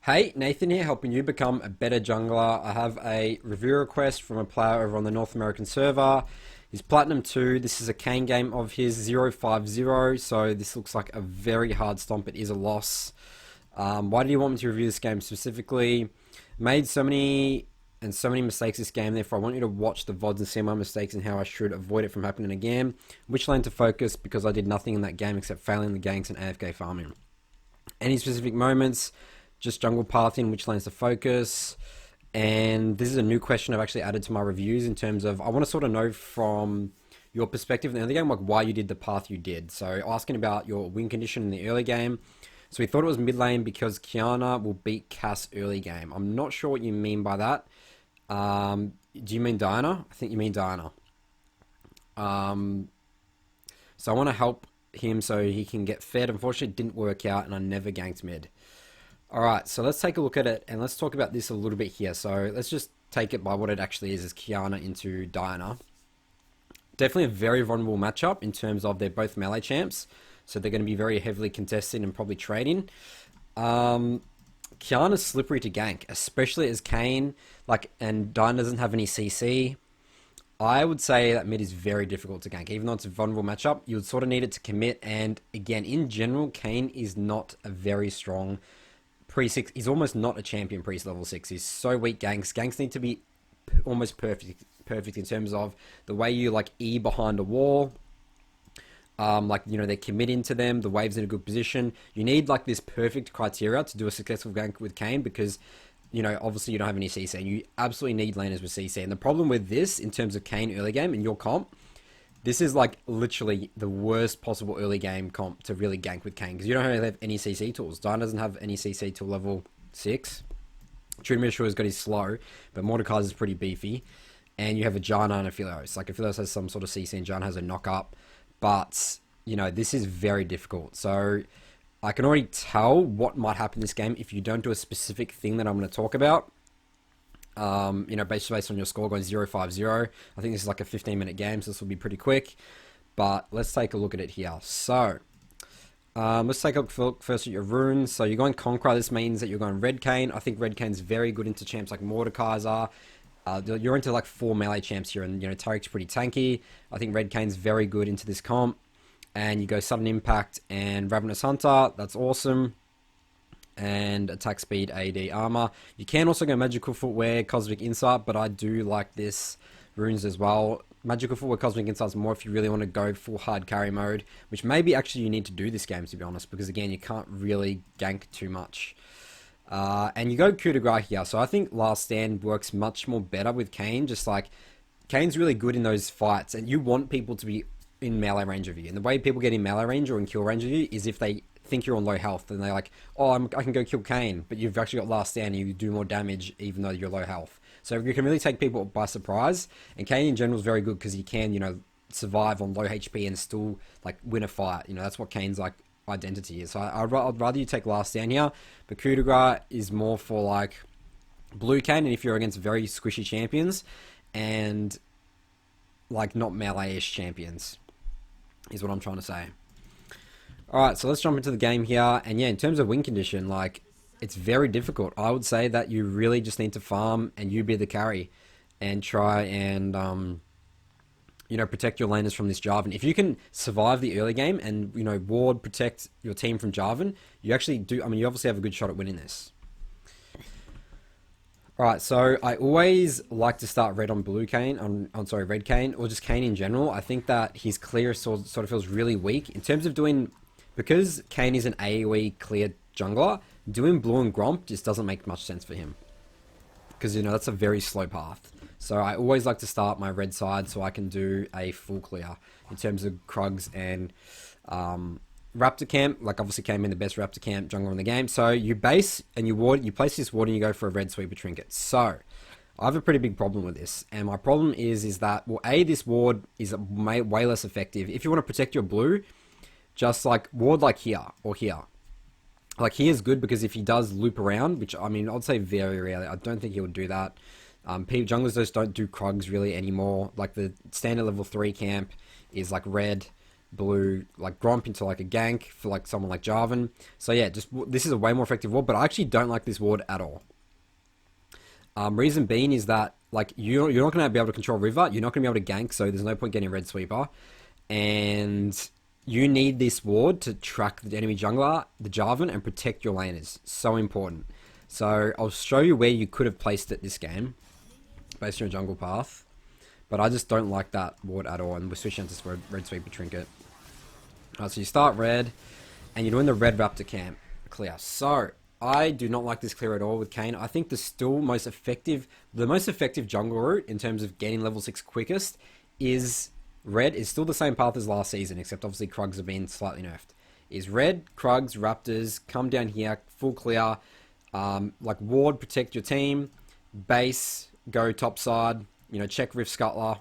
Hey, Nathan here, helping you become a better jungler. I have a review request from a player over on the North American server. He's Platinum 2. This is a Kayn game of his 050, so this looks like a very hard stomp. It is a loss. Why did you want me to review this game specifically? Made so many mistakes this game, therefore I want you to watch the VODs and see my mistakes and how I should avoid it from happening again. Which lane to focus, because I did nothing in that game except failing the ganks and AFK farming. Any specific moments, just jungle pathing, which lanes to focus. And this is a new question I've actually added to my reviews in terms of I want to sort of know from your perspective in the early game, like why you did the path you did. So asking about your win condition in the early game. So we thought it was mid lane because Kiana will beat Cass early game. I'm not sure what you mean by that. Do you mean Diana? I think you mean Diana. So I want to help him so he can get fed. Unfortunately, it didn't work out and I never ganked mid. Alright, so let's take a look at it and let's talk about this a little bit here. So let's just take it by what it actually is Kiana into Diana. Definitely a very vulnerable matchup in terms of they're both melee champs. So they're going to be very heavily contested and probably trading. Kiana's slippery to gank, especially as Kayn, and Diana doesn't have any CC. I would say that mid is very difficult to gank. Even though it's a vulnerable matchup, you would sort of need it to commit. And again, in general, Kayn is not a very strong pre-6. He's almost not a champion pre-level 6. He's so weak ganks. Ganks need to be almost perfect in terms of the way you E behind a wall. They're committing to them. The wave's in a good position. You need this perfect criteria to do a successful gank with Kayn because, obviously you don't have any CC. And you absolutely need laners with CC. And the problem with this, in terms of Kayn early game in your comp, this is literally the worst possible early game comp to really gank with Kayn because you don't really have any CC tools. Diana doesn't have any CC till level 6. True has got his slow, but Mordekaiser is pretty beefy. And you have a Janna and a Philios. Philios has some sort of CC and Janna has a knock up. But, this is very difficult. So I can already tell what might happen in this game if you don't do a specific thing that I'm going to talk about. Based on your score going 0-5-0. I think this is a 15-minute game, so this will be pretty quick. But let's take a look at it here. So, let's take a look first at your runes. So you're going Conqueror. This means that you're going Red Kayn. I think Red Kayn's very good into champs like Mordekaiser. You're into 4 melee champs here, and Tariq's pretty tanky. I think Red Kayn's very good into this comp. And you go Sudden Impact and Ravenous Hunter. That's awesome. And attack speed, AD, armor. You can also go Magical Footwear, Cosmic Insight, but I do like this runes as well. Magical Footwear, Cosmic Insight is more if you really want to go full hard carry mode, which maybe actually you need to do this game, to be honest, because again, you can't really gank too much. And you go coup de grace here, so I think Last Stand works much more better with Kayn, Kayn's really good in those fights, and you want people to be in melee range of you, and the way people get in melee range or in kill range of you is if they think you're on low health and they're I can go kill Kayn, but you've actually got Last Stand and you do more damage even though you're low health. So you can really take people by surprise, and Kayn in general is very good because he can, survive on low HP and still win a fight. That's what Kayn's identity is. So I'd rather you take Last Stand here, but coup de grace is more for blue Kayn, and if you're against very squishy champions and not melee-ish champions is what I'm trying to say. Alright, so let's jump into the game here. And yeah, in terms of win condition, it's very difficult. I would say that you really just need to farm and you be the carry and try and, protect your laners from this Jarvan. If you can survive the early game and, ward, protect your team from Jarvan, you actually do, you obviously have a good shot at winning this. Alright, so I always like to start red on blue Kayn, red Kayn, or just Kayn in general. I think that his clear sort of feels really weak. In terms of because Kayn is an AoE clear jungler, doing blue and Gromp just doesn't make much sense for him. Because, that's a very slow path. So I always like to start my red side so I can do a full clear in terms of Krugs and Raptor Camp. Obviously came in the best Raptor Camp jungler in the game. So you base and you ward, you place this ward and you go for a red sweeper trinket. So I have a pretty big problem with this. And my problem is that, well, this ward is way less effective. If you want to protect your blue, just ward here or here. Here is good because if he does loop around, which I'd say very rarely, I don't think he would do that. Junglers just don't do Krugs really anymore. The standard level 3 camp is red blue like Gromp into like a gank for like someone like Jarvan. So yeah, just this is a way more effective ward, but I actually don't like this ward at all. Reason being is that like you're not going to be able to control river, you're not going to be able to gank, so there's no point getting red sweeper, and you need this ward to track the enemy jungler, the Jarvan, and protect your laners. So important. So I'll show you where you could have placed it this game based on your jungle path, but I just don't like that ward at all, and we're switching to red sweeper trinket. Alright, so you start red, and you're doing the red raptor camp clear. So I do not like this clear at all with Kayn. I think the most effective jungle route in terms of getting level 6 quickest is red. Is still the same path as last season, except obviously Krugs have been slightly nerfed. Is red, Krugs, Raptors, come down here, full clear, like ward, protect your team, base, go top side, you know, check Rift Scuttler,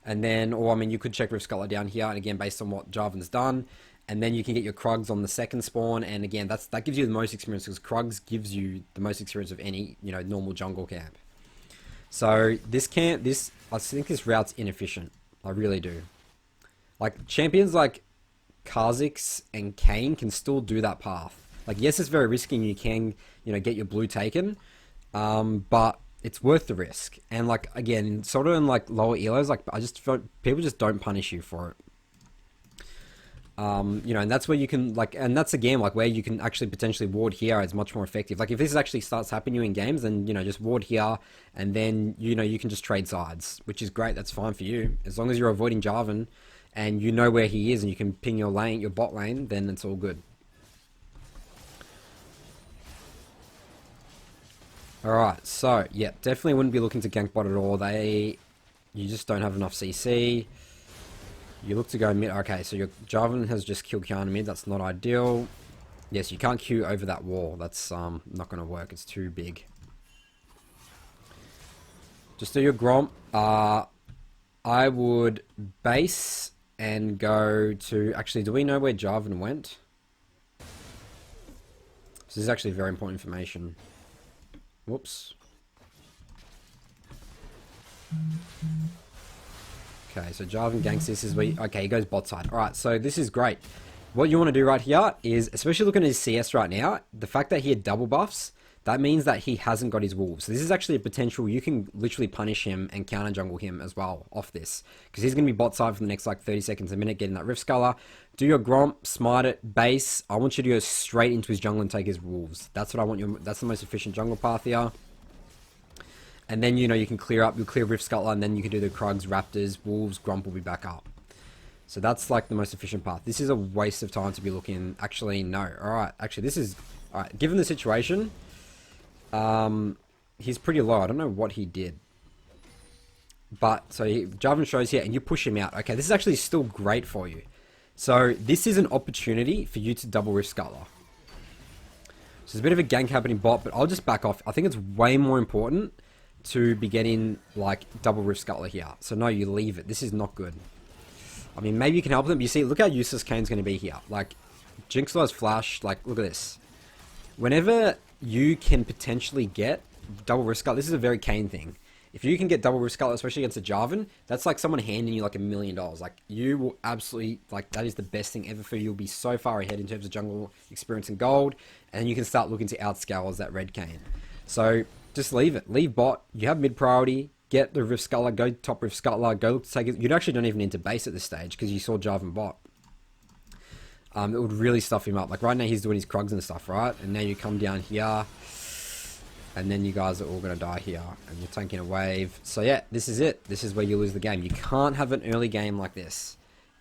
and then, or I mean, you could check Rift Scuttler down here, and again, based on what Jarvan's done, and then you can get your Krugs on the second spawn, and again, that gives you the most experience, because Krugs gives you the most experience of any, you know, normal jungle camp. So I think this route's inefficient. I really do. Like, champions like Kha'Zix and Kayn can still do that path. Like, yes, it's very risky and you can, you know, get your blue taken, but it's worth the risk. And like, again, sort of in like lower elos, like I just feel people just don't punish you for it. You know, and that's where you can like, and that's again like where you can actually potentially ward here is much more effective. Like if this actually starts happening to you in games, then you know just ward here, and then you know you can just trade sides, which is great. That's fine for you as long as you're avoiding Jarvan, and you know where he is, and you can ping your lane, your bot lane. Then it's all good. All right, so yeah, definitely wouldn't be looking to gank bot at all. You just don't have enough CC. You look to go mid. Okay, so your Jarvan has just killed Kayn mid. That's not ideal. Yes, you can't queue over that wall. That's not going to work. It's too big. Just do your Gromp. I would base and go to... Actually, do we know where Jarvan went? This is actually very important information. Whoops. Okay, so Jarvan ganks this is where... Okay, he goes bot side. Alright, so this is great. What you want to do right here is, especially looking at his CS right now, the fact that he had double buffs, that means that he hasn't got his wolves. So this is actually a potential, you can literally punish him and counter jungle him as well off this. Because he's going to be bot side for the next like 30 seconds, a minute, getting that Rift Sculler. Do your Gromp, smite it, base. I want you to go straight into his jungle and take his wolves. That's what I want you, that's the most efficient jungle path here. And then, you know, you can clear up, you'll clear Rift Scuttler, and then you can do the Krugs, Raptors, Wolves, Gromp will be back up. So that's like the most efficient path. This is a waste of time to be looking. Actually, no. Alright, actually, this is... Alright, given the situation, he's pretty low. I don't know what he did. But, so Jarvan shows here, and you push him out. Okay, this is actually still great for you. So, this is an opportunity for you to double Rift Scuttler. So, there's a bit of a gank happening bot, but I'll just back off. I think it's way more important to be getting like double Rift Scuttler here. So no, you leave it. This is not good. I mean, maybe you can help them. But you see, look how useless Kayn's going to be here. Like, Jinxlaw's flash. Like, look at this. Whenever you can potentially get double Rift Scuttler, this is a very Kayn thing. If you can get double Rift Scuttler, especially against a Jarvan, that's like someone handing you like $1 million. Like, you will absolutely, like, that is the best thing ever for you. You'll be so far ahead in terms of jungle experience and gold. And then you can start looking to outscale as that red Kayn. So... just leave it. Leave bot. You have mid priority. Get the Rift Scuttler. Go top Rift Scuttler. Go look to take it. You actually don't even need to base at this stage because you saw Jarvan bot. It would really stuff him up. Like right now he's doing his Krugs and stuff, right? And now you come down here. And then you guys are all going to die here. And you're tanking a wave. So yeah, this is it. This is where you lose the game. You can't have an early game like this.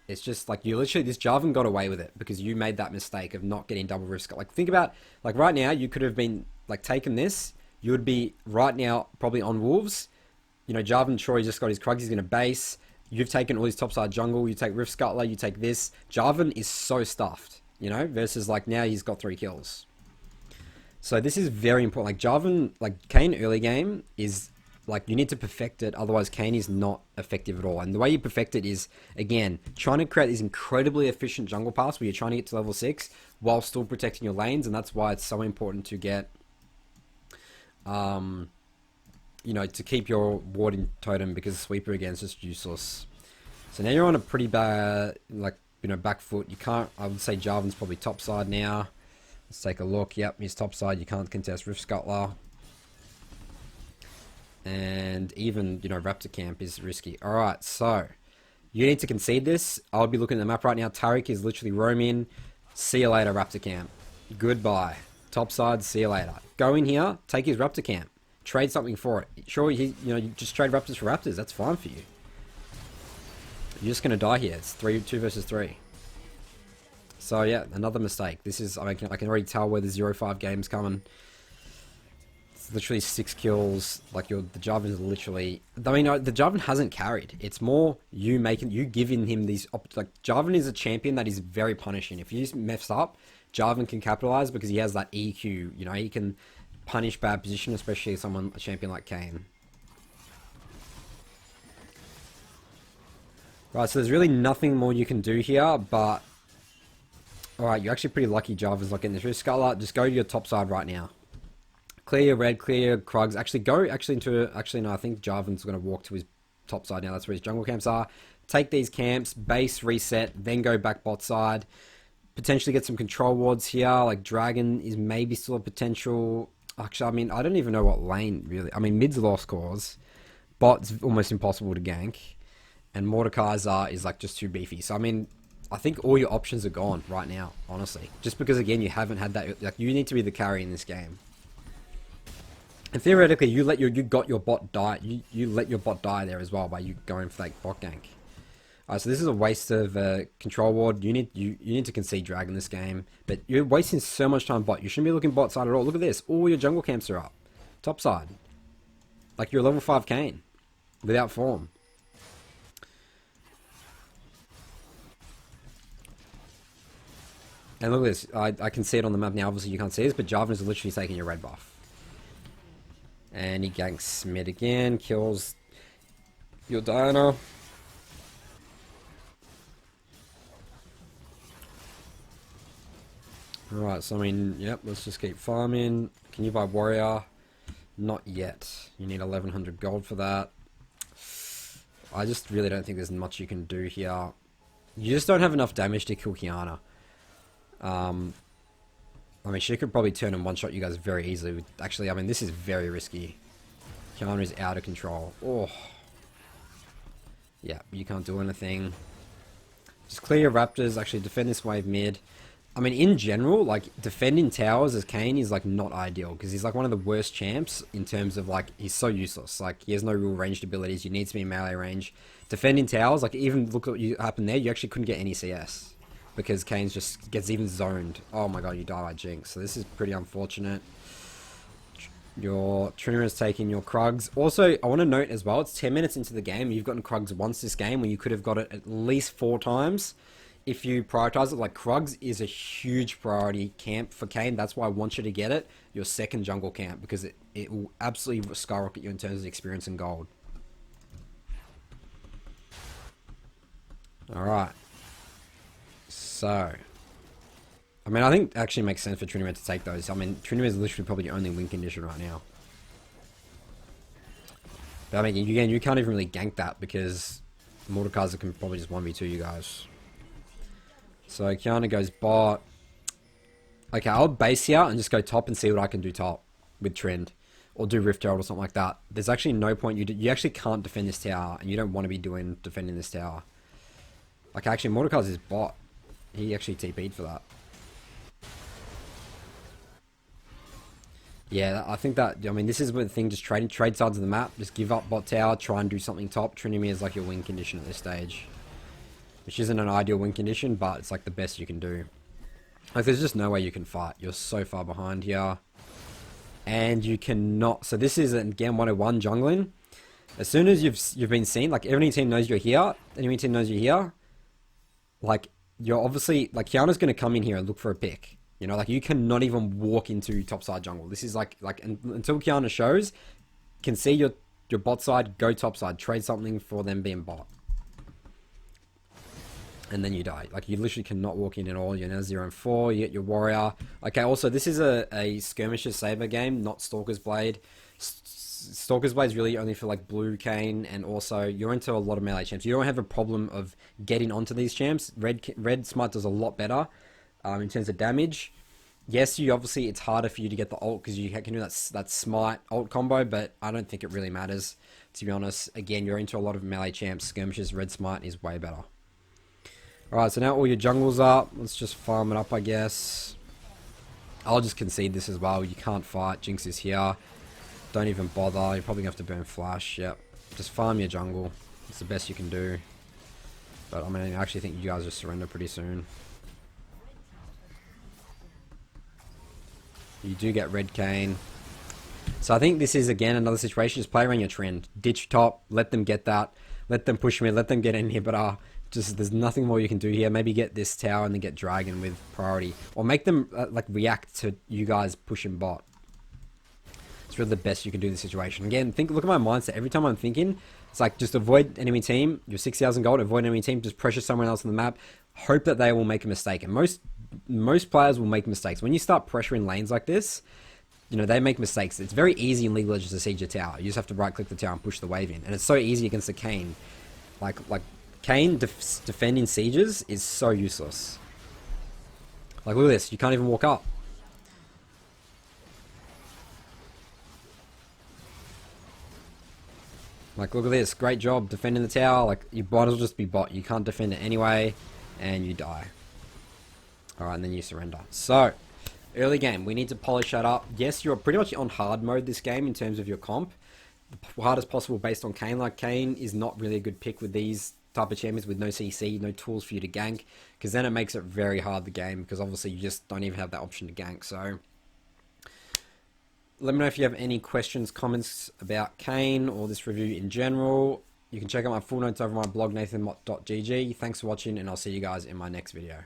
It's just like you literally, this Jarvan got away with it because you made that mistake of not getting double Rift Scuttler. Like think about, like right now you could have been like taking this. You would be, right now, probably on Wolves. You know, Jarvan Troy just got his Krugs. He's going to base. You've taken all his topside jungle. You take Rift Scuttler. You take this. Jarvan is so stuffed, you know, versus, like, now he's got 3 kills. So this is very important. Like, Jarvan, like, Kayn early game is, like, you need to perfect it. Otherwise, Kayn is not effective at all. And the way you perfect it is, again, trying to create these incredibly efficient jungle paths where you're trying to get to level 6 while still protecting your lanes. And that's why it's so important to get... you know, to keep your warding totem because sweeper again is just useless. So now you're on a pretty bad, like, back foot. You can't, I would say Jarvan's probably top side now. Let's take a look. Yep, he's top side. You can't contest Rift Scuttler. And even, Raptor Camp is risky. Alright, so you need to concede this. I'll be looking at the map right now. Tariq is literally roaming. See you later, Raptor Camp. Goodbye. Top side, see you later. Go in here, take his Raptor Camp. Trade something for it. Sure, you just trade Raptors for Raptors. That's fine for you. You're just going to die here. It's 2 versus 3. So, yeah, another mistake. This is, I can already tell where the 0-5 game's coming. It's literally 6 kills. Like, the Jarvan is literally... I mean, the Jarvan hasn't carried. It's more you giving him these... Like, Jarvan is a champion that is very punishing. If you mess up, Jarvan can capitalize because he has that EQ. He can punish bad position, especially a champion like Kayn. Right, so there's really nothing more you can do here, but... Alright, you're actually pretty lucky Jarvan's not getting this Rift Scuttler. Just go to your top side right now. Clear your red, clear your Krugs. Actually, go into... Actually, no, I think Jarvan's going to walk to his top side now. That's where his jungle camps are. Take these camps, base, reset, then go back bot side. Potentially get some control wards here. Like, Dragon is maybe still a potential... Actually, I mean, I don't even know what lane, really. I mean, mid's lost cause. Bot's almost impossible to gank. And Mordekaiser is, like, just too beefy. So, I mean, I think all your options are gone right now, honestly. Just because, again, you haven't had that... Like, you need to be the carry in this game. And theoretically, you let your bot die. You let your bot die there as well by you going for that bot gank. Alright, so this is a waste of control ward. You need to concede Dragon this game. But you're wasting so much time bot. You shouldn't be looking bot side at all. Look at this. All your jungle camps are up. Top side. Like, you're a level 5 Kayn. Without form. And look at this. I can see it on the map now. Obviously, you can't see this, but Jarvan is literally taking your red buff. And he ganks mid again. Kills your Diana. Alright, so I mean, yep, let's just keep farming. Can you buy Warrior? Not yet. You need 1100 gold for that. I just really don't think there's much you can do here. You just don't have enough damage to kill Kiana. I mean, she could probably turn and one-shot you guys very easily. Actually, I mean, this is very risky. Kiana is out of control. Oh. Yeah, you can't do anything. Just clear your Raptors. Actually, defend this wave mid. I mean, in general, like, defending towers as Kayn is, like, not ideal. Because he's, like, one of the worst champs in terms of, like, he's so useless. Like, he has no real ranged abilities. You need to be in melee range. Defending towers, like, even look at what happened there. You actually couldn't get any CS. Because Kayn just gets even zoned. Oh my god, you die by Jinx. So this is pretty unfortunate. Your Trinity is taking your Krugs. Also, I want to note as well, it's 10 minutes into the game. You've gotten Krugs once this game when you could have got it at least 4 times. If you prioritize it, like Krugs is a huge priority camp for Kayn. That's why I want you to get it. Your second jungle camp. Because it will absolutely skyrocket you in terms of experience and gold. Alright. So, I mean, I think it actually makes sense for Trinity to take those. I mean, Trinity is literally probably the only win condition right now. But I mean, again, you can't even really gank that because Mordekaiser can probably just 1v2 you guys. So, Kiana goes bot. Okay, I'll base here and just go top and see what I can do top with Trend. Or do Rift Herald or something like that. There's actually no point. You actually can't defend this tower and you don't want to be defending this tower. Like, actually, Mordekaiser is bot. He actually TP'd for that. Yeah, I think that, I mean, this is the thing, just trade sides of the map, just give up bot tower, try and do something top. Trinity is like your win condition at this stage. Which isn't an ideal win condition, but it's like the best you can do. Like, there's just no way you can fight. You're so far behind here. And you cannot, so this is, again, 101 jungling. As soon as you've been seen, like, every team knows you're here, enemy team knows you're here, like, you're obviously, like, Kiana's going to come in here and look for a pick. You know, like, you cannot even walk into topside jungle. This is like until Kiana shows, can see your bot side, go topside, trade something for them being bot. And then you die. Like, you literally cannot walk in at all. You're now 0-4, you get your warrior. Okay, also, this is a skirmisher saber game, not Stalker's Blade. Stalker's Blade is really only for like blue Kayn, and also you're into a lot of melee champs. You don't have a problem of getting onto these champs. Red Smite does a lot better in terms of damage. Yes, you obviously it's harder for you to get the ult because you can do that Smite ult combo, but I don't think it really matters, to be honest. Again, you're into a lot of melee champs. Skirmishes, Red Smite is way better. Alright, so now all your jungles up. Let's just farm it up, I guess. I'll just concede this as well. You can't fight. Jinx is here. Don't even bother. You're probably going to have to burn Flash. Yep. Just farm your jungle. It's the best you can do. But I mean, I actually think you guys just surrender pretty soon. You do get red Kayn. So I think this is, again, another situation. Just play around your trend. Ditch top. Let them get that. Let them push me. Let them get in here. But just there's nothing more you can do here. Maybe get this tower and then get dragon with priority. Or make them like react to you guys pushing bot. It's really the best you can do in this situation. Again, look at my mindset. Every time I'm thinking, it's like just avoid enemy team. You're 6,000 gold. Avoid enemy team. Just pressure someone else on the map. Hope that they will make a mistake. And most players will make mistakes. When you start pressuring lanes like this, you know, they make mistakes. It's very easy in League of Legends to siege a tower. You just have to right click the tower and push the wave in. And it's so easy against the Kayn. Like Kayn defending sieges is so useless. Like, look at this. You can't even walk up. Like, look at this. Great job defending the tower. Like, your bot will just be bot. You can't defend it anyway. And you die. Alright, and then you surrender. So, early game. We need to polish that up. Yes, you're pretty much on hard mode this game in terms of your comp. The hardest possible based on Kayn. Like, Kayn is not really a good pick with these type of champions with no CC, no tools for you to gank. Because then it makes it very hard, the game. Because obviously you just don't even have that option to gank. So, let me know if you have any questions, comments about Kayn or this review in general. You can check out my full notes over my blog, nathanmott.gg. Thanks for watching, and I'll see you guys in my next video.